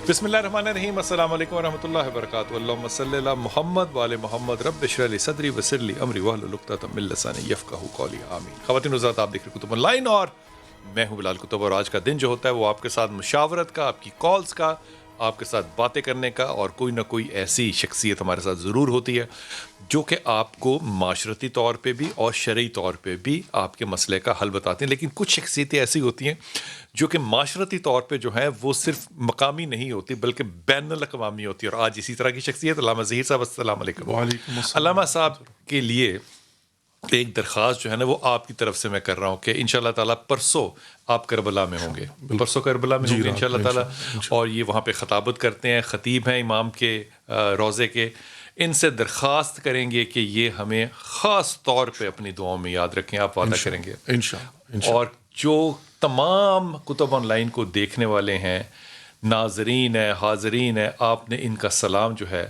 بسم اللہ الرحمن الرحیم، السلام علیکم ورحمۃ اللہ وبرکاتہ۔ اللہم صلی علی محمد وعلی محمد، رب اشرح لی صدری ویسر لی امری واحلل عقدۃ من لسانی یفقہوا قولی، آمین۔ خواتین و حضرات، آپ دیکھ رہے کتب آن لائن اور میں ہوں بلال کتب، اور آج کا دن جو ہوتا ہے وہ آپ کے ساتھ مشاورت کا، آپ کی کالز کا، آپ کے ساتھ باتیں کرنے کا، اور کوئی نہ کوئی ایسی شخصیت ہمارے ساتھ ضرور ہوتی ہے جو کہ آپ کو معاشرتی طور پہ بھی اور شرعی طور پہ بھی آپ کے مسئلے کا حل بتاتے ہیں۔ لیکن کچھ شخصیتیں ایسی ہوتی ہیں جو کہ معاشرتی طور پہ جو ہیں وہ صرف مقامی نہیں ہوتی بلکہ بین الاقوامی ہوتی ہے، اور آج اسی طرح کی شخصیت علامہ ظہیر صاحب، السلام علیکم۔ وعلیکم السلام۔ علامہ صاحب کے لیے ایک درخواست جو ہے نا وہ آپ کی طرف سے میں کر رہا ہوں کہ انشاءاللہ تعالیٰ پرسوں آپ کربلا میں ہوں گے، پرسوں کربلا میں ہوں گے انشاءاللہ تعالیٰ، اور یہ وہاں پہ خطابت کرتے ہیں، خطیب ہیں امام کے روضے کے۔ ان سے درخواست کریں گے کہ یہ ہمیں خاص طور پہ اپنی دعاؤں میں یاد رکھیں، آپ وعدہ کریں گے؟ انشاءاللہ۔ اور جو تمام کتب آن لائن کو دیکھنے والے ہیں، ناظرین ہیں، حاضرین ہیں، آپ نے ان کا سلام جو ہے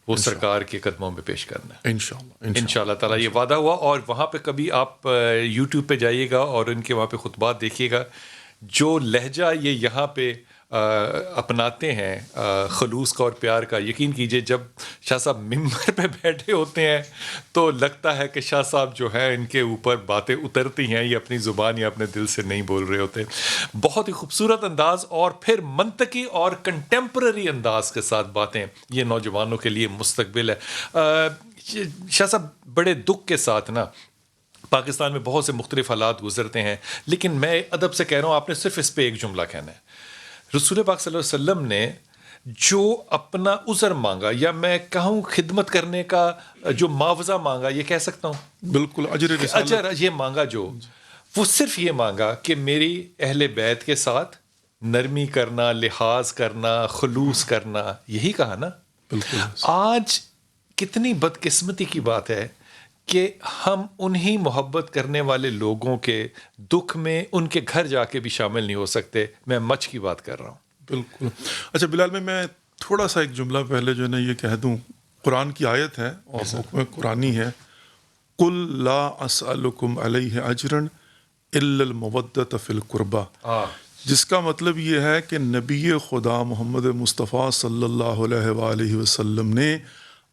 وہ سرکار کے قدموں میں پیش کرنا ہے انشاءاللہ تعالیٰ، یہ وعدہ ہوا۔ اور وہاں پہ کبھی آپ یوٹیوب پہ جائیے گا اور ان کے وہاں پہ خطبات دیکھیے گا، جو لہجہ یہ یہاں پہ اپناتے ہیں خلوص کا اور پیار کا، یقین کیجئے جب شاہ صاحب ممبر پہ بیٹھے ہوتے ہیں تو لگتا ہے کہ شاہ صاحب جو ہے ان کے اوپر باتیں اترتی ہیں، یہ اپنی زبان یا اپنے دل سے نہیں بول رہے ہوتے۔ بہت ہی خوبصورت انداز اور پھر منطقی اور کنٹمپرری انداز کے ساتھ باتیں، یہ نوجوانوں کے لیے مستقبل ہے۔ شاہ صاحب بڑے دکھ کے ساتھ نا پاکستان میں بہت سے مختلف حالات گزرتے ہیں، لیکن میں ادب سے کہہ رہا ہوں، آپ نے صرف اس پہ ایک جملہ کہنا ہے۔ رسول پاک صلی اللہ علیہ وسلم نے جو اپنا عذر مانگا، یا میں کہوں خدمت کرنے کا جو معاوضہ مانگا، یہ کہہ سکتا ہوں بالکل، اجر یہ مانگا، جو وہ صرف یہ مانگا کہ میری اہل بیت کے ساتھ نرمی کرنا، لحاظ کرنا، خلوص کرنا، یہی کہا نا؟ بالکل۔ آج کتنی بدقسمتی کی بات ہے کہ ہم انہی محبت کرنے والے لوگوں کے دکھ میں ان کے گھر جا کے بھی شامل نہیں ہو سکتے۔ میں مچ کی بات کر رہا ہوں۔ بالکل۔ اچھا بلال، میں تھوڑا سا ایک جملہ پہلے جو ہے نا یہ کہہ دوں، قرآن کی آیت ہے اور حکم قرآنی ہے، قُل لا اسألکم علیہ اجرا الا المودۃ فی القربہ، جس کا مطلب یہ ہے کہ نبی خدا محمد مصطفیٰ صلی اللہ علیہ وآلہ وسلم نے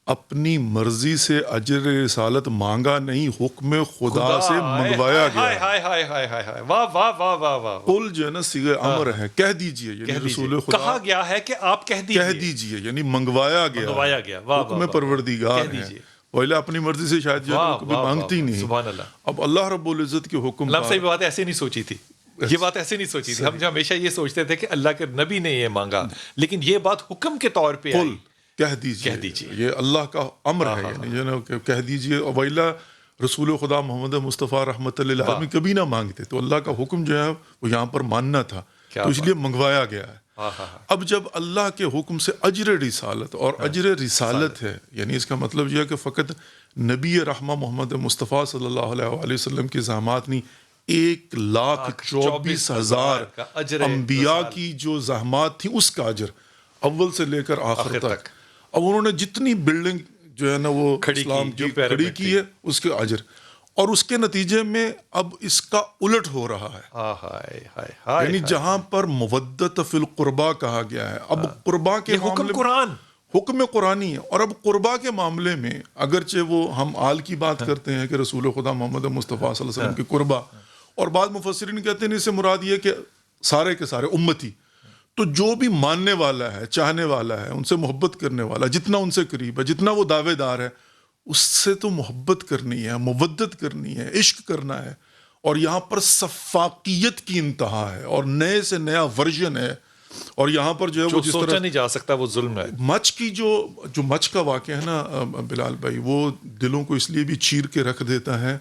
اپنی مرضی سے اجر رسالت مانگا نہیں، حکم خدا سے منگوایا گیا۔ واہ واہ واہ واہ واہ۔ قل جو ہے نا صیغہ امر ہے، کہہ دیجئے، یعنی رسول خدا کہا گیا ہے کہ آپ کہہ دیجئے، یعنی منگوایا گیا، حکم پروردگار ہے، ویلا اپنی مرضی سے شاید جو ہے کبھی مانگتی نہیں۔ سبحان اللہ۔ اب اللہ رب العزت کے حکم اللہ صاحب بات ایسے نہیں سوچی تھی، یہ بات ایسے نہیں سوچی تھی، ہم ہمیشہ یہ سوچتے تھے کہ اللہ کے نبی نے یہ مانگا، لیکن یہ بات حکم کے طور پہ آئی، کہہ دیجئے، یہ اللہ کا امر ہے، یعنی جو ہے کہ کہہ دیجئے۔ ویلا رسول خدا محمد مصطفیٰ رحمۃ اللہ علیہ کبھی نہ مانگتے، تو اللہ کا حکم جو ہے وہ یہاں پر ماننا تھا، تو اس لیے منگوایا گیا ہے۔ اب جب اللہ کے حکم سے اجر رسالت، اور اجر رسالت ہے یعنی اس کا مطلب یہ ہے کہ فقط نبی رحمہ محمد مصطفیٰ صلی اللہ علیہ وآلہ وسلم کی زحمات نہیں، 1,24,000 انبیاء کی جو زحمات تھیں اس کا اجر، اول سے لے کر آخر تک۔ اب انہوں نے جتنی بلڈنگ جو ہے نا وہ اسلام کی کھڑی کی ہے، اس کے اجر، اور اس کے نتیجے میں اب اس کا الٹ ہو رہا ہے، یعنی جہاں پر مودت فی القربہ کہا گیا ہے، اب قربا کے حکم قرآنی ہے، اور اب قربا کے معاملے میں اگرچہ وہ ہم آل کی بات کرتے ہیں کہ رسول خدا محمد مصطفیٰ صلی اللہ علیہ وسلم کی قربا، اور بعض مفسرین کہتے ہیں اس سے مراد یہ کہ سارے کے سارے امتی، تو جو بھی ماننے والا ہے، چاہنے والا ہے، ان سے محبت کرنے والا، جتنا ان سے قریب ہے، جتنا وہ دعوے دار ہے، اس سے تو محبت کرنی ہے، مودت کرنی ہے، عشق کرنا ہے، اور یہاں پر سفاقیت کی انتہا ہے، اور نئے سے نیا ورژن ہے، اور یہاں پر جو ہے وہ جس سوچا نہیں جا سکتا وہ ظلم ہے۔ مچ کی جو مچ کا واقعہ ہے نا بلال بھائی، وہ دلوں کو اس لیے بھی چیر کے رکھ دیتا ہے،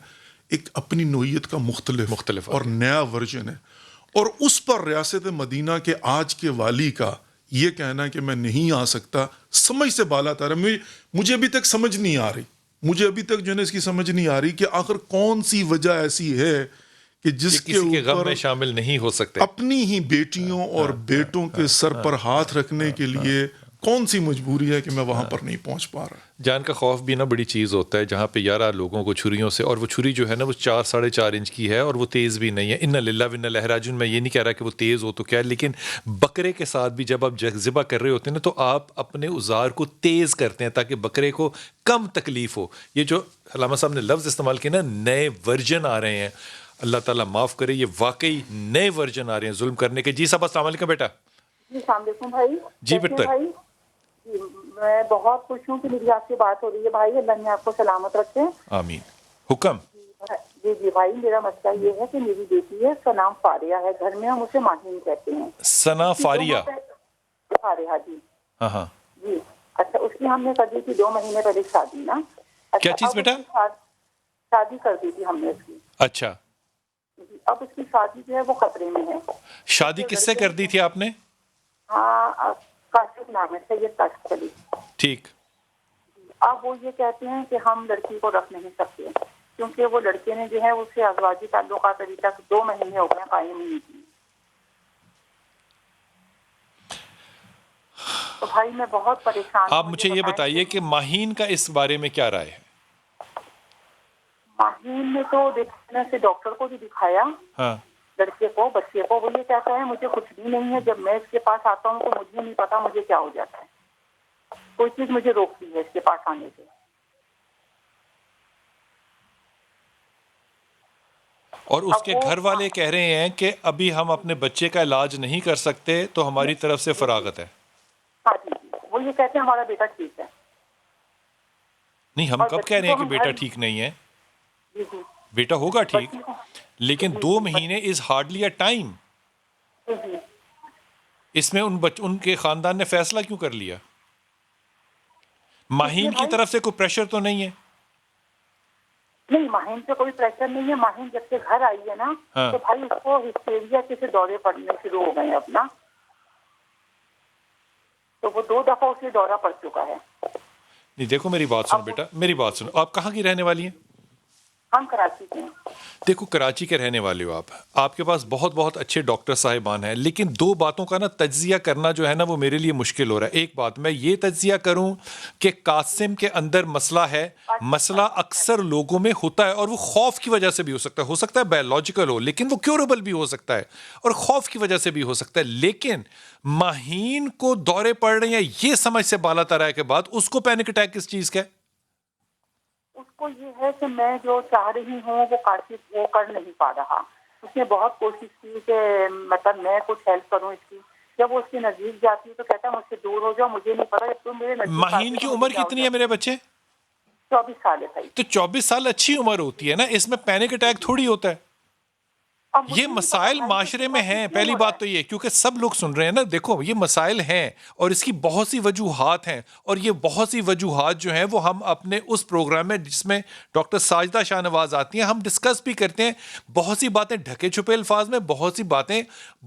ایک اپنی نوعیت کا مختلف اور نیا ورژن ہے، اور اس پر ریاست مدینہ کے آج کے والی کا یہ کہنا کہ میں نہیں آ سکتا، سمجھ سے بالا تر ہے۔ مجھے ابھی تک سمجھ نہیں آ رہی، مجھے ابھی تک جو ہے نا اس کی سمجھ نہیں آ رہی کہ آخر کون سی وجہ ایسی ہے کہ جس کے غم میں شامل نہیں ہو سکتے، اپنی ہی بیٹیوں اور بیٹوں کے سر پر ہاتھ رکھنے کے لیے کون سی مجبوری ہے کہ میں وہاں پر نہیں پہنچ پا رہا. جان کا خوف بھی نا بڑی چیز ہوتا ہے, جہاں پہ 11 لوگوں کو چھریوں سے, اور وہ چھری جو ہے نا وہ 4-4.5 انچ کی ہے اور وہ تیز بھی نہیں ہے. انا للہ و انا الیہ راجعون. میں یہ نہیں کہہ رہا کہ وہ تیز ہو تو کیا ہے, لیکن بکرے کے ساتھ بھی جب آپ ذبح کر رہے ہوتے ہیں نا تو آپ اپنے اوزار کو تیز کرتے ہیں تاکہ بکرے کو کم تکلیف ہو. یہ جو علامہ صاحب نے لفظ استعمال کیا نا, نئے ورژن آ رہے ہیں, اللہ تعالیٰ معاف کرے, یہ واقعی نئے ورژن آ رہے ہیں ظلم کرنے کے. جی صاحب السلام علیکم بیٹا. جی السلام علیکم بھائی. جی بیٹا. جی میں بہت خوش ہوں کہ میری آپ سے بات ہو رہی ہے بھائی. اللہ نے آپ کو سلامت رکھے. آمین. حکم. جی بھائی, میرا مسئلہ یہ ہے کہ میری بیٹی ہے, اس کا نام فاریہ ہے, گھر میں ہم اسے ماہین کہتے ہیں. ثنا فاریہ. فاریہ جی. ہاں جی اچھا. اس کی ہم نے کر دی تھی 2 مہینے پہلے شادی نا. کیا چیز بیٹا؟ شادی کر دی تھی ہم نے اس کی. اچھا. اب اس کی شادی جو ہے وہ خطرے میں ہے. شادی کس سے کر دی تھی آپ نے؟ ہاں کاشف نام ہے, سید کاشف علی. ٹھیک. اب وہ یہ کہتے ہیں کہ ہم لڑکی کو رکھ نہیں سکتے کیونکہ وہ لڑکے نے جو ہے اس سے ازواجی تعلقات ابھی تک 2 مہینے ہو گئے قائم نہیں کی. تو بھائی میں بہت پریشان ہوں. آپ مجھے یہ بتائیے کہ ماہین کا اس بارے میں کیا رائے ہے؟ ماہین نے تو دیکھنے سے ڈاکٹر کو بھی دکھایا, ہاں لڑکے کو, بچے کو. وہ یہ کہتا ہے مجھے کچھ بھی نہیں ہے, جب میں اس کے پاس آتا ہوں تو مجھے نہیں پتا مجھے کیا ہو جاتا ہے, کوئی چیز مجھے روکتی ہے اس کے پاس آنے سے. اور اس کے گھر والے کہہ رہے ہیں کہ ابھی ہم اپنے بچے کا علاج نہیں کر سکتے تو ہماری طرف سے فراغت ہے. ہاں جی, وہ یہ کہتے ہیں ہمارا بیٹا ٹھیک ہے. نہیں, ہم کب کہہ رہے ہیں کہ بیٹا ٹھیک نہیں ہے؟ بیٹا ہوگا ٹھیک, لیکن 2 مہینے از ہارڈلی اے ٹائم. اس میں ان کے خاندان نے فیصلہ کیوں کر لیا؟ ماہین کی طرف سے کوئی پریشر تو نہیں ہے؟ نہیں, ماہین سے کوئی پریشر نہیں ہے. ماہین جب سے گھر آئی ہے نا تو بھائی اس کو ہسٹیریا کے دورے پڑنے شروع ہو گئے ہیں اپنا. تو وہ 2 دفعہ اسے دورہ پڑ چکا ہے. نہیں دیکھو میری بات سنو بیٹا, میری بات سنو. آپ کہاں کی رہنے والی ہیں؟ ہم کراچی کے ہیں. دیکھو کراچی کے رہنے والے ہو آپ کے پاس بہت اچھے ڈاکٹر صاحبان ہیں, لیکن 2 باتوں کا نا تجزیہ کرنا جو ہے نا وہ میرے لیے مشکل ہو رہا ہے. ایک بات میں یہ تجزیہ کروں کہ قاسم کے اندر مسئلہ ہے. مسئلہ اکثر لوگوں میں ہوتا ہے اور وہ خوف کی وجہ سے بھی ہو سکتا ہے بایولوجیکل ہو, لیکن وہ کیوریبل بھی ہو سکتا ہے, اور خوف کی وجہ سے بھی ہو سکتا ہے. لیکن ماہین کو دورے پڑ رہے ہیں یہ سمجھ سے بالا تر ہے کے بعد اس کو پینک اٹیک کس چیز کا ہے؟ اس کو یہ ہے کہ میں جو چاہ رہی ہوں وہ کاشف وہ کر نہیں پا رہا. اس نے بہت کوشش کی کہ مطلب میں کچھ ہیلپ کروں اس کی. جب وہ اس کے نزدیک جاتی ہے تو کہتا ہے مجھ سے دور ہو جاؤ, مجھے نہیں پتا تم میرے نزدیک. ماہین کی عمر کتنی ہے میرے بچے؟ 24 سال ہے بھائی. تو 24 سال اچھی عمر ہوتی ہے نا, اس میں پینک اٹیک تھوڑی ہوتا ہے. یہ مسائل معاشرے میں ہیں, پہلی بات تو یہ, کیونکہ سب لوگ سن رہے ہیں نا. دیکھو یہ مسائل ہیں اور اس کی بہت سی وجوہات ہیں, اور یہ بہت سی وجوہات جو ہیں وہ ہم اپنے اس پروگرام میں جس میں ڈاکٹر ساجدہ شاہ نواز آتی ہیں ہم ڈسکس بھی کرتے ہیں. بہت سی باتیں ڈھکے چھپے الفاظ میں, بہت سی باتیں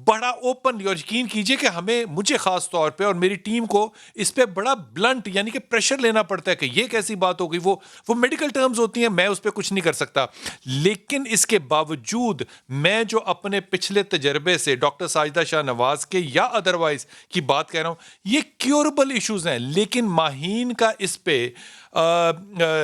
بڑا اوپن, اور یقین کیجئے کہ مجھے خاص طور پہ اور میری ٹیم کو اس پہ بڑا بلنٹ یعنی کہ پریشر لینا پڑتا ہے کہ یہ کیسی بات ہو گئی. وہ میڈیکل ٹرمز ہوتی ہیں, میں اس پہ کچھ نہیں کر سکتا. لیکن اس کے باوجود میں جو اپنے پچھلے تجربے سے ڈاکٹر ساجدہ شاہ نواز کے یا ادروائز کی بات کہہ رہا ہوں, یہ کیوربل ایشوز ہیں. لیکن ماہین کا اس پہ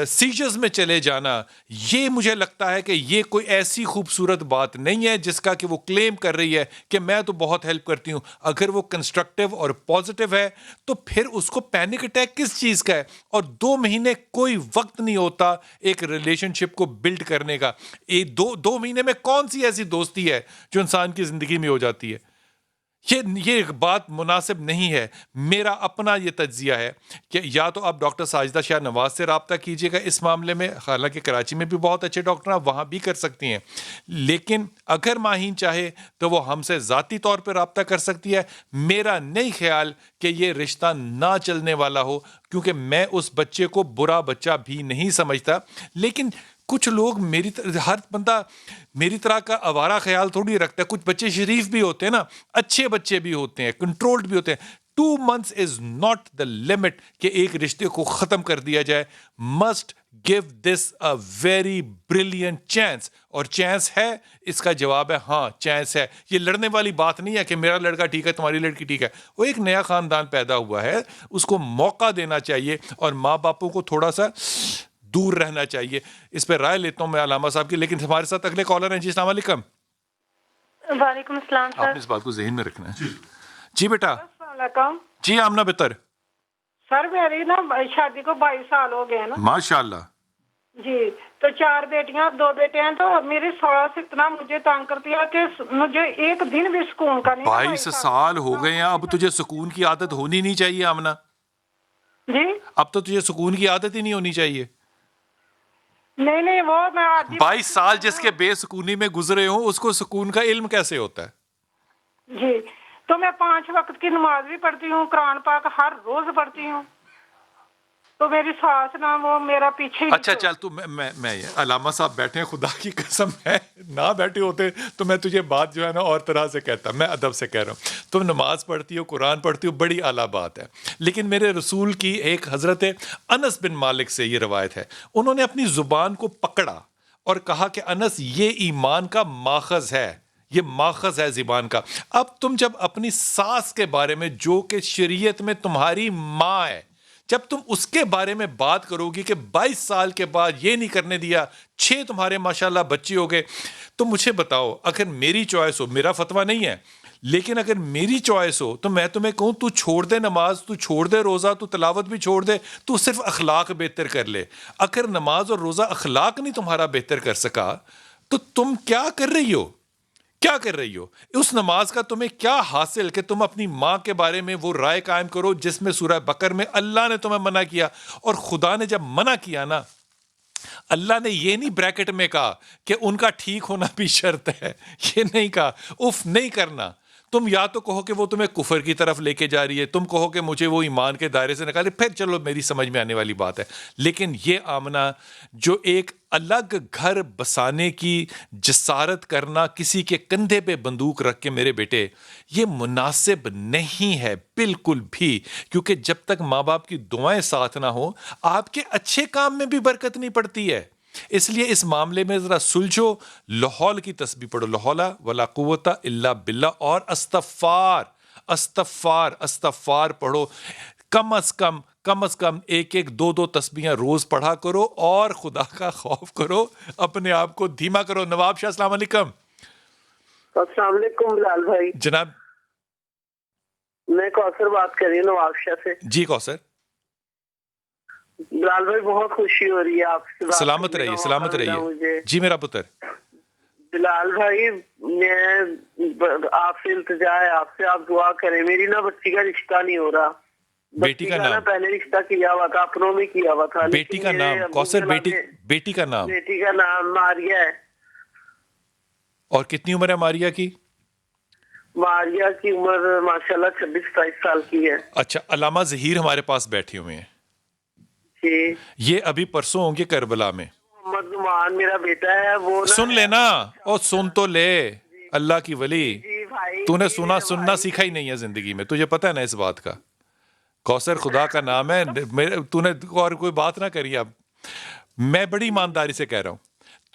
سیجرز میں چلے جانا, یہ مجھے لگتا ہے کہ یہ کوئی ایسی خوبصورت بات نہیں ہے جس کا کہ وہ کلیم کر رہی ہے کہ میں تو بہت ہیلپ کرتی ہوں. اگر وہ کنسٹرکٹیو اور پازیٹیو ہے تو پھر اس کو پینک اٹیک کس چیز کا ہے؟ اور 2 مہینے کوئی وقت نہیں ہوتا ایک ریلیشن شپ کو بلڈ کرنے کا. 2 مہینے میں کون سی ایسی دوستی ہے جو انسان کی زندگی میں ہو جاتی ہے؟ یہ بات مناسب نہیں ہے. میرا اپنا یہ تجزیہ ہے کہ یا تو آپ ڈاکٹر ساجدہ شاہ نواز سے رابطہ کیجئے گا اس معاملے میں, حالانکہ کراچی میں بھی بہت اچھے ڈاکٹر ہیں, وہاں بھی کر سکتی ہیں. لیکن اگر ماہین چاہے تو وہ ہم سے ذاتی طور پہ رابطہ کر سکتی ہے. میرا نہیں خیال کہ یہ رشتہ نہ چلنے والا ہو, کیونکہ میں اس بچے کو برا بچہ بھی نہیں سمجھتا. لیکن کچھ لوگ ہر بندہ میری طرح کا آوارہ خیال تھوڑی رکھتا ہے. کچھ بچے شریف بھی ہوتے ہیں نا, اچھے بچے بھی ہوتے ہیں, کنٹرولڈ بھی ہوتے ہیں. 2 months is not the limit کہ ایک رشتے کو ختم کر دیا جائے. must give this a very brilliant chance. اور چانس ہے, اس کا جواب ہے ہاں چانس ہے. یہ لڑنے والی بات نہیں ہے کہ میرا لڑکا ٹھیک ہے تمہاری لڑکی ٹھیک ہے. وہ ایک نیا خاندان پیدا ہوا ہے, اس کو موقع دینا چاہیے اور ماں باپوں کو تھوڑا سا دور رہنا چاہیے. اس پہ رائے لیتا ہوں میں علامہ صاحب کی, لیکن ہمارے ساتھ اگلے کالر ہیں. جی السلام علیکم. وعلیکم السلام سر. آپ نے اس بات کو ذہن میں رکھنا ہے. جی بیٹا. السلام علیکم. جی آمنہ بہتر. سر میری نا شادی کو 22 سال ہو گئے نا. ماشاء اللہ. جی تو 4 بیٹیاں 2 بیٹے ہیں. تو میری ساس اتنا مجھے تنگ کرتی ہے کہ مجھے ایک دن بھی سکون کا نہیں. 22 سال ہو گئے ہیں, اب تجھے سکون کی عادت ہونی نہیں چاہیے آمنہ. جی اب تو تجھے سکون کی عادت ہی نہیں ہونی چاہیے. نہیں وہ میں 22 سال جس کے بے سکونی میں گزرے ہوں اس کو سکون کا علم کیسے ہوتا ہے؟ جی تو میں 5 وقت کی نماز بھی پڑھتی ہوں, قرآن پاک ہر روز پڑھتی ہوں. تو میری ساس نا وہ میرا پیچھے. اچھا چل تو میں علامہ صاحب بیٹھے ہیں, خدا کی قسم ہے نہ بیٹھے ہوتے تو میں تجھے بات جو ہے نا اور طرح سے کہتا. میں ادب سے کہہ رہا ہوں, تم نماز پڑھتی ہو, قرآن پڑھتی ہو, بڑی اعلیٰ بات ہے. لیکن میرے رسول کی ایک حضرت انس بن مالک سے یہ روایت ہے, انہوں نے اپنی زبان کو پکڑا اور کہا کہ انس یہ ایمان کا ماخذ ہے, یہ ماخذ ہے زبان کا. اب تم جب اپنی ساس کے بارے میں جو کہ شریعت میں تمہاری ماں ہے, جب تم اس کے بارے میں بات کرو گی کہ 22 سال کے بعد یہ نہیں کرنے دیا, 6 تمہارے ماشاءاللہ بچے ہو گئے, تو مجھے بتاؤ اگر میری چوائس ہو, میرا فتویٰ نہیں ہے لیکن اگر میری چوائس ہو تو میں تمہیں کہوں تو چھوڑ دے نماز, تو چھوڑ دے روزہ, تو تلاوت بھی چھوڑ دے, تو صرف اخلاق بہتر کر لے. اگر نماز اور روزہ اخلاق نہیں تمہارا بہتر کر سکا تو تم کیا کر رہی ہو, کیا کر رہی ہو؟ اس نماز کا تمہیں کیا حاصل کہ تم اپنی ماں کے بارے میں وہ رائے قائم کرو جس میں سورہ بقر میں اللہ نے تمہیں منع کیا. اور خدا نے جب منع کیا نا, اللہ نے یہ نہیں بریکٹ میں کہا کہ ان کا ٹھیک ہونا بھی شرط ہے, یہ نہیں کہا. اف نہیں کرنا. تم یا تو کہو کہ وہ تمہیں کفر کی طرف لے کے جا رہی ہے, تم کہو کہ مجھے وہ ایمان کے دائرے سے نکالے, پھر چلو میری سمجھ میں آنے والی بات ہے. لیکن یہ آمنہ جو ایک الگ گھر بسانے کی جسارت کرنا, کسی کے کندھے پہ بندوق رکھ کے, میرے بیٹے یہ مناسب نہیں ہے بالکل بھی, کیونکہ جب تک ماں باپ کی دعائیں ساتھ نہ ہوں آپ کے اچھے کام میں بھی برکت نہیں پڑتی ہے. اس لیے اس معاملے میں ذرا سلجھو, لاحول کی تسبیح پڑھو, لا حول ولا قوت الا باللہ, اور استغفار استغفار استغفار پڑھو. کم از کم 1 2 تسبیحاں روز پڑھا کرو اور خدا کا خوف کرو, اپنے آپ کو دھیما کرو. نواب شاہ السلام علیکم. السلام علیکم بلال بھائی. جناب میں کوثر بات کر رہی ہوں نواب شاہ سے. جی کوثر. بلال بھائی بہت خوشی ہو رہی ہے آپ سے. سلامت رہیے, سلامت رہیے. جی میرا پتر. بلال بھائی میں آپ سے التجا ہے, آپ سے آپ دعا کریں. میری نا بچی کا رشتہ نہیں ہو رہا. بیٹی کا نام پہلے رشتہ کیا ہوا تھا, اپنوں میں کیا ہوا تھا. بیٹی کا نام کوثر, بیٹی کا نام؟ بیٹی کا نام ماریہ ہے. اور کتنی عمر ہے ماریہ کی؟ ماریہ کی عمر ماشاءاللہ 26-27 سال کی ہے. اچھا, علامہ ظہیر ہمارے پاس بیٹھے ہوئے ہیں. جی یہ ابھی پرسوں ہوں گے کربلا میں. محمد نعمان میرا بیٹا ہے, وہ سن لینا, اور سن تو لے اللہ کی ولی. تو نے سننا سیکھا ہی نہیں ہے زندگی میں, تجھے پتہ ہے نا اس بات کا. کوثر خدا کا نام ہے, تو نے اور کوئی بات نہ کری. اب میں بڑی ایمانداری سے کہہ رہا ہوں,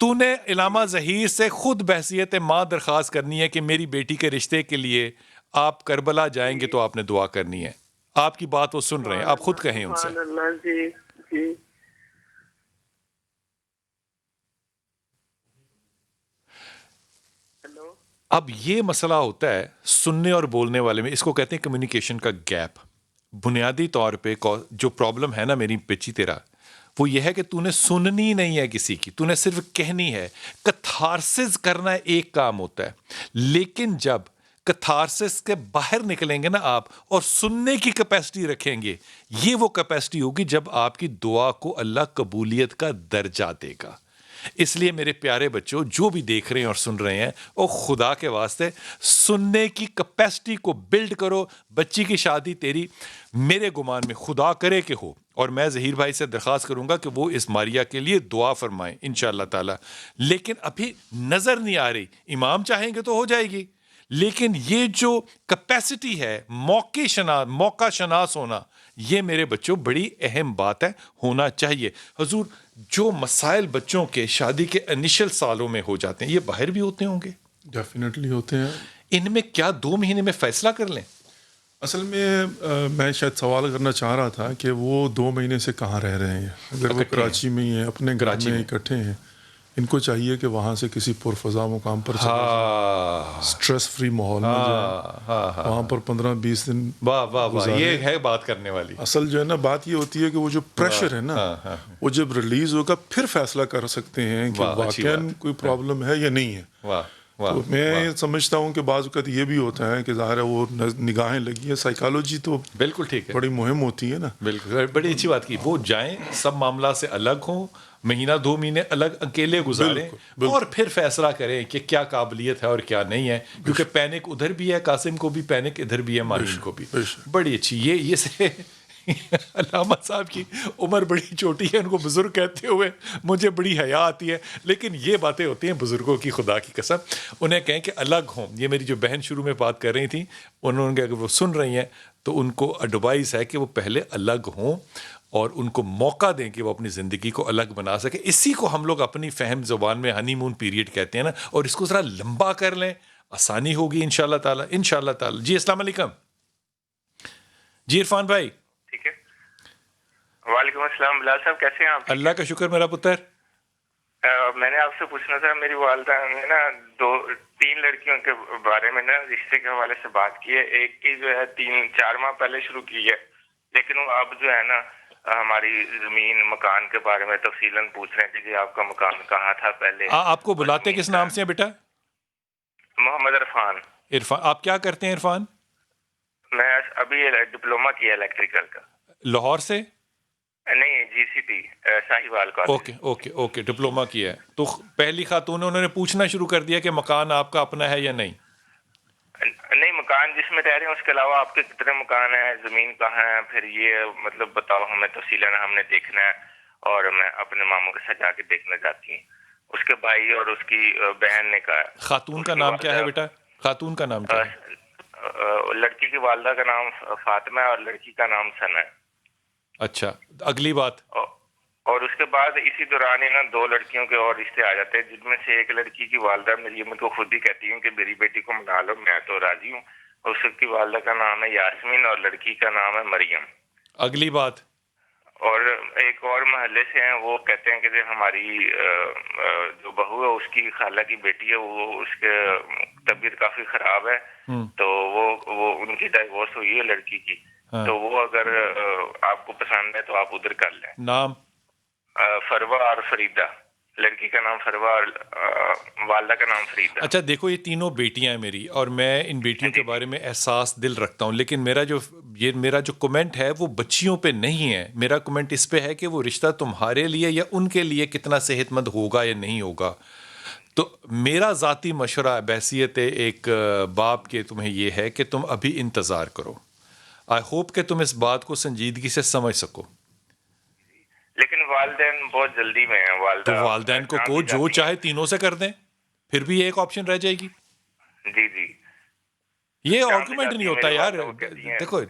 تو نے علامہ ظہیر سے خود بحثیت ماں درخواست کرنی ہے کہ میری بیٹی کے رشتے کے لیے آپ کربلا جائیں گے تو آپ نے دعا کرنی ہے. آپ کی بات وہ سن رہے ہیں, آپ خود کہیں ان سے. جی جی. اب یہ مسئلہ ہوتا ہے سننے اور بولنے والے میں, اس کو کہتے ہیں کمیونیکیشن کا گیپ. بنیادی طور پہ جو پرابلم ہے نا میری پیچی تیرا, وہ یہ ہے کہ تو نے سننی نہیں ہے کسی کی, تو نے صرف کہنی ہے. کتھارسس کرنا ایک کام ہوتا ہے, لیکن جب کتھارسس کے باہر نکلیں گے نا آپ اور سننے کی کیپیسٹی رکھیں گے, یہ وہ کیپیسٹی ہوگی جب آپ کی دعا کو اللہ قبولیت کا درجہ دے گا. اس لیے میرے پیارے بچوں جو بھی دیکھ رہے ہیں اور سن رہے ہیں, او خدا کے واسطے سننے کی کیپیسٹی کو بلڈ کرو. بچی کی شادی تیری میرے گمان میں خدا کرے کہ ہو, اور میں ظہیر بھائی سے درخواست کروں گا کہ وہ اس ماریہ کے لیے دعا فرمائیں انشاءاللہ تعالی. لیکن ابھی نظر نہیں آ رہی, امام چاہیں گے تو ہو جائے گی, لیکن یہ جو کیپیسٹی ہے موقع شناس ہونا، یہ میرے بچوں بڑی اہم بات ہے، ہونا چاہیے. حضور جو مسائل بچوں کے شادی کے انیشل سالوں میں ہو جاتے ہیں، یہ باہر بھی ہوتے ہوں گے؟ ڈیفینیٹلی ہوتے ہیں. ان میں کیا 2 مہینے میں فیصلہ کر لیں؟ اصل میں میں شاید سوال کرنا چاہ رہا تھا کہ وہ 2 مہینے سے کہاں رہ رہے ہیں؟ اگر وہ کراچی میں ہی ہیں، اپنے گھر میں اکٹھے ہیں، ان کو چاہیے کہ وہاں سے کسی پرفضا مقام پر چلے جائیں، اسٹریس فری ماحول میں جائیں، وہاں پر 15-20 دن. واہ، یہ ہے بات کرنے والی. اصل جو ہے نا بات یہ ہوتی ہے کہ وہ جو پریشر ہے نا، وہ جب ریلیز ہوگا پھر فیصلہ کر سکتے ہیں کہ واقعاً کوئی پرابلم ہے یا نہیں ہے. تو میں سمجھتا ہوں کہ بعض اوقات یہ بھی ہوتا ہے کہ ظاہر ہے وہ نگاہیں لگی ہیں، سائیکالوجی تو بالکل ٹھیک ہے، بڑی مہم ہوتی ہے نا. بالکل بڑی اچھی بات کی. وہ جائیں، سب معاملات سے الگ ہوں، مہینہ 2 مہینے الگ اکیلے گزاریں، اور پھر فیصلہ کریں کہ کیا قابلیت ہے اور کیا نہیں ہے. کیونکہ پینک ادھر بھی ہے، قاسم کو بھی پینک ادھر بھی ہے، ماہین کو بھی. بڑی اچھی. یہ سے علامہ صاحب کی عمر بڑی چھوٹی ہے، ان کو بزرگ کہتے ہوئے مجھے بڑی حیا آتی ہے، لیکن یہ باتیں ہوتی ہیں بزرگوں کی، خدا کی قسم. انہیں کہیں کہ الگ ہوں. یہ میری جو بہن شروع میں بات کر رہی تھیں، انہوں نے اگر وہ سن رہی ہیں تو ان کو ایڈوائز ہے کہ وہ پہلے الگ ہوں اور ان کو موقع دیں کہ وہ اپنی زندگی کو الگ بنا سکے. اسی کو ہم لوگ اپنی فہم زبان میں ہنی مون پیریڈ کہتے ہیں نا، اور اس کو ذرا لمبا کر لیں، آسانی ہوگی انشاءاللہ تعالی، انشاءاللہ تعالی. جی السلام علیکم. جی عرفان بھائی. ٹھیک ہے. وعلیکم السلام بلال صاحب، کیسے ہیں آپ؟ اللہ کا شکر میرا پتر. میں نے آپ سے پوچھنا تھا، میری والدہ نے نا 2-3 لڑکیوں کے بارے میں نا رشتے کے حوالے سے بات کی ہے. ایک کی جو ہے 3-4 ماہ پہلے شروع کی ہے، لیکن وہ اب جو ہے نا ہماری زمین مکان کے بارے میں تفصیلاً پوچھ رہے ہیں کہ جی آپ کا مکان کہاں تھا پہلے. آپ کو بلاتے کس نام سے ہیں بیٹا؟ محمد عرفان. عرفان، آپ کیا کرتے ہیں عرفان؟ میں ابھی ڈپلوما کیا الیکٹریکل کا. لاہور سے؟ نہیں، G C T Sahiwal college. Okay diploma کیا ہے. تو پہلی خاتون انہوں نے پوچھنا شروع کر دیا کہ مکان آپ کا اپنا ہے یا نہیں؟ نہیں، مکان جس میں رہ رہے ہیں اس کے علاوہ آپ کے کتنے مکان ہیں، زمین کہاں ہے، پھر یہ مطلب بتاؤ ہمیں تفصیلاً، ہم نے دیکھنا ہے. اور میں اپنے ماموں کے ساتھ جا کے دیکھنا چاہتی ہوں. اس کے بھائی اور اس کی بہن نے کہا. خاتون کا نام کیا ہے بیٹا؟ خاتون کا نام کیا ہے؟ لڑکی کی والدہ کا نام فاطمہ ہے اور لڑکی کا نام ثنا ہے. اچھا، اگلی بات. اور اس کے بعد اسی دوران ہی نا 2 لڑکیوں کے اور رشتے آ جاتے ہیں، جن میں سے ایک لڑکی کی والدہ میری امی کو خود ہی کہتی ہوں کہ میری بیٹی کو منا لو، میں تو راضی ہوں. اس کی والدہ کا نام ہے یاسمین اور لڑکی کا نام ہے مریم. اگلی بات. اور ایک اور محلے سے ہیں، وہ کہتے ہیں کہ ہماری جو بہو ہے اس کی خالہ کی بیٹی ہے، وہ اس کے طبیعت کافی خراب ہے، تو وہ ان کی ڈائیورس ہوئی ہے لڑکی کی. تو وہ اگر آپ کو پسند ہے تو آپ ادھر کر لیں. نام؟ فروا اور فریدہ. لڑکی کا نام فروا اور والدہ کا نام فریدہ. اچھا دیکھو، یہ تینوں بیٹیاں ہیں میری، اور میں ان بیٹیوں کے بارے میں احساس دل رکھتا ہوں، لیکن میرا جو کمنٹ ہے وہ بچیوں پہ نہیں ہے. میرا کمنٹ اس پہ ہے کہ وہ رشتہ تمہارے لیے یا ان کے لیے کتنا صحت مند ہوگا یا نہیں ہوگا. تو میرا ذاتی مشورہ بحیثیت ایک باپ کے تمہیں یہ ہے کہ تم ابھی انتظار کرو. آئی ہوپ کہ تم اس بات کو سنجیدگی سے سمجھ سکو. لیکن والدین بہت جلدی میں ہیں. تو والدین کو جو چاہے تینوں سے کر دیں، پھر بھی ایک آپشن رہ جائے گی. جی یہ آرگومنٹ نہیں ہوتا یار. دیکھو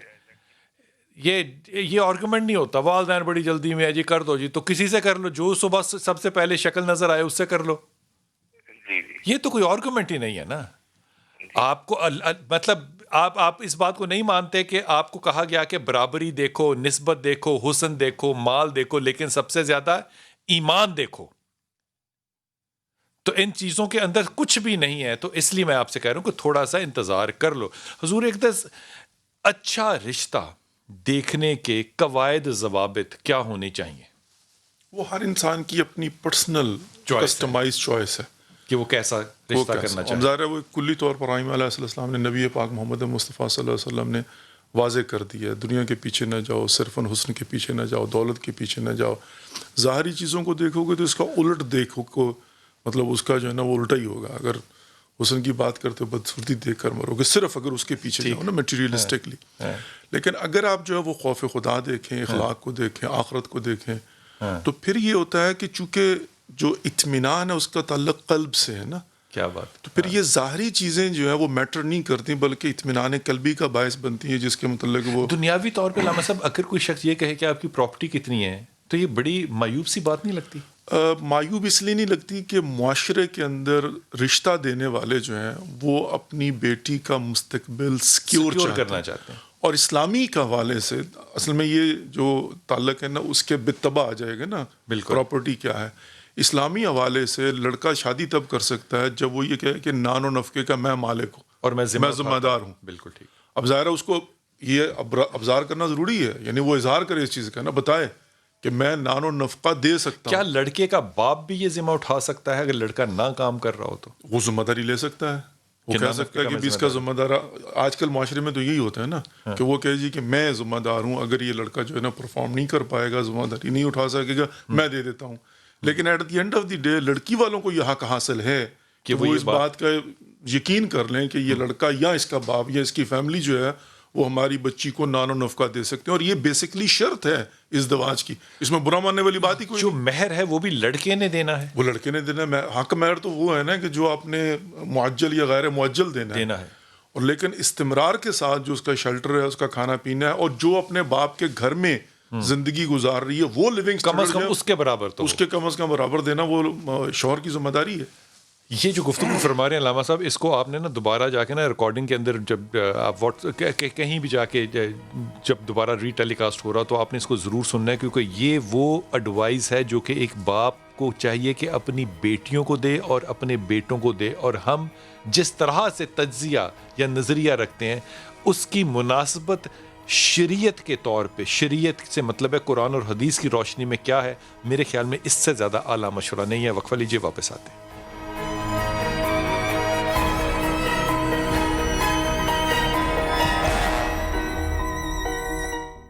یہ آرگومنٹ نہیں ہوتا. والدین بڑی جلدی میں ہے جی، کر دو جی. تو کسی سے کر لو، جو صبح سب سے پہلے شکل نظر آئے اس سے کر لو. یہ تو کوئی آرگومنٹ ہی نہیں ہے نا. آپ کو مطلب آپ اس بات کو نہیں مانتے کہ آپ کو کہا گیا کہ برابری دیکھو، نسبت دیکھو، حسن دیکھو، مال دیکھو، لیکن سب سے زیادہ ایمان دیکھو. تو ان چیزوں کے اندر کچھ بھی نہیں ہے. تو اس لیے میں آپ سے کہہ رہا ہوں کہ تھوڑا سا انتظار کر لو. حضور ایک اچھا رشتہ دیکھنے کے قواعد ضوابط کیا ہونے چاہیے؟ وہ ہر انسان کی اپنی پرسنل کسٹمائز چوائس ہے کہ وہ کیسا رشتہ کرنا چاہیے. ظاہر ہے وہ کلی طور پر آئمہ علیہ السلام نے، نبی پاک محمد مصطفیٰ صلی اللہ علیہ وسلم نے واضح کر دیا ہے. دنیا کے پیچھے نہ جاؤ، صرف حسن کے پیچھے نہ جاؤ، دولت کے پیچھے نہ جاؤ. ظاہری چیزوں کو دیکھو گے تو اس کا الٹ دیکھو کو مطلب اس کا جو ہے نا وہ الٹا ہی ہوگا. اگر حسن کی بات کرتے ہو بدصورتی دیکھ کر مرو گے، صرف اگر اس کے پیچھے جاؤ نا میٹیریلسٹکلی. لیکن اگر آپ جو ہے وہ خوف خدا دیکھیں، اخلاق کو دیکھیں، آخرت کو دیکھیں، تو پھر یہ ہوتا ہے کہ چونکہ جو اطمینان ہے اس کا تعلق قلب سے ہے نا. کیا بات. تو پھر یہ ظاہری چیزیں جو ہے وہ میٹر نہیں کرتی بلکہ اطمینان قلبی کا باعث بنتی ہیں، جس کے متعلق وہ دنیاوی طور پہ علامہ صاحب اگر کوئی شخص یہ کہے کہ آپ کی پراپرٹی کتنی ہے تو یہ بڑی مایوب سی بات نہیں لگتی؟ مایوب اس لیے نہیں لگتی کہ معاشرے کے اندر رشتہ دینے والے جو ہیں وہ اپنی بیٹی کا مستقبل سیکیور کرنا چاہتے ہیں، اور اسلامی کے حوالے سے اصل میں یہ جو تعلق ہے نا اس کے بالتبع آ جائے گا نا. بالکل. پراپرٹی کیا ہے اسلامی حوالے سے؟ لڑکا شادی تب کر سکتا ہے جب وہ یہ کہے کہ نان و نفقے کا میں مالک ہوں اور میں ذمہ دار ہوں. بالکل ٹھیک. اب ظاہر ہے اس کو یہ ابزار کرنا ضروری ہے، یعنی وہ اظہار کرے اس چیز کا نا، بتائے کہ میں نان و نفقہ دے سکتا ہوں. کیا لڑکے کا باپ بھی یہ ذمہ اٹھا سکتا ہے اگر لڑکا نہ کام کر رہا ہو تو؟ وہ ذمہ داری لے سکتا ہے، وہ کہہ سکتا ہے کہ بھی اس کا ذمہ دار. آج کل معاشرے میں تو یہی ہوتا ہے نا کہ وہ کہے جی کہ میں ذمہ دار ہوں، اگر یہ لڑکا جو ہے نا پرفارم نہیں کر پائے گا، ذمہ داری نہیں اٹھا سکے گا، میں دے دیتا ہوں. لیکن at the end of the day لڑکی والوں کو یہ حق حاصل ہے کہ وہ اس بات کا یقین کر لیں کہ یہ لڑکا یا اس کا باپ یا اس کی فیملی جو ہے وہ ہماری بچی کو نان و نفقہ دے سکتے ہیں. اور یہ بیسکلی شرط ہے ازدواج کی، اس میں برا ماننے والی بات ہی کوئی. جو مہر ہے وہ بھی لڑکے نے دینا ہے، وہ لڑکے نے دینا ہے. حق مہر تو وہ ہے نا کہ جو آپ نے معجل یا غیر معجل دینا ہے. اور لیکن استمرار کے ساتھ جو اس کا شیلٹر ہے، اس کا کھانا پینا ہے، اور جو اپنے باپ کے گھر میں زندگی گزار رہی ہے وہ لیونگ کم از کم اس کے برابر تو اس کے کم از کم برابر دینا وہ شوہر کی ذمہ داری ہے. یہ جو گفتگو فرما رہے ہیں علامہ صاحب، اس کو آپ نے نا دوبارہ جا کے نا ریکارڈنگ کے اندر جب آپ کہیں بھی جا کے جب دوبارہ ری ٹیلی کاسٹ ہو رہا تو آپ نے اس کو ضرور سننا ہے، کیونکہ یہ وہ ایڈوائز ہے جو کہ ایک باپ کو چاہیے کہ اپنی بیٹیوں کو دے اور اپنے بیٹوں کو دے. اور ہم جس طرح سے تجزیہ یا نظریہ رکھتے ہیں اس کی مناسبت شریعت کے طور پہ، شریعت سے مطلب ہے قرآن اور حدیث کی روشنی میں کیا ہے، میرے خیال میں اس سے زیادہ اعلیٰ مشورہ نہیں ہے. وقفہ لیجیے، واپس آتے ہیں.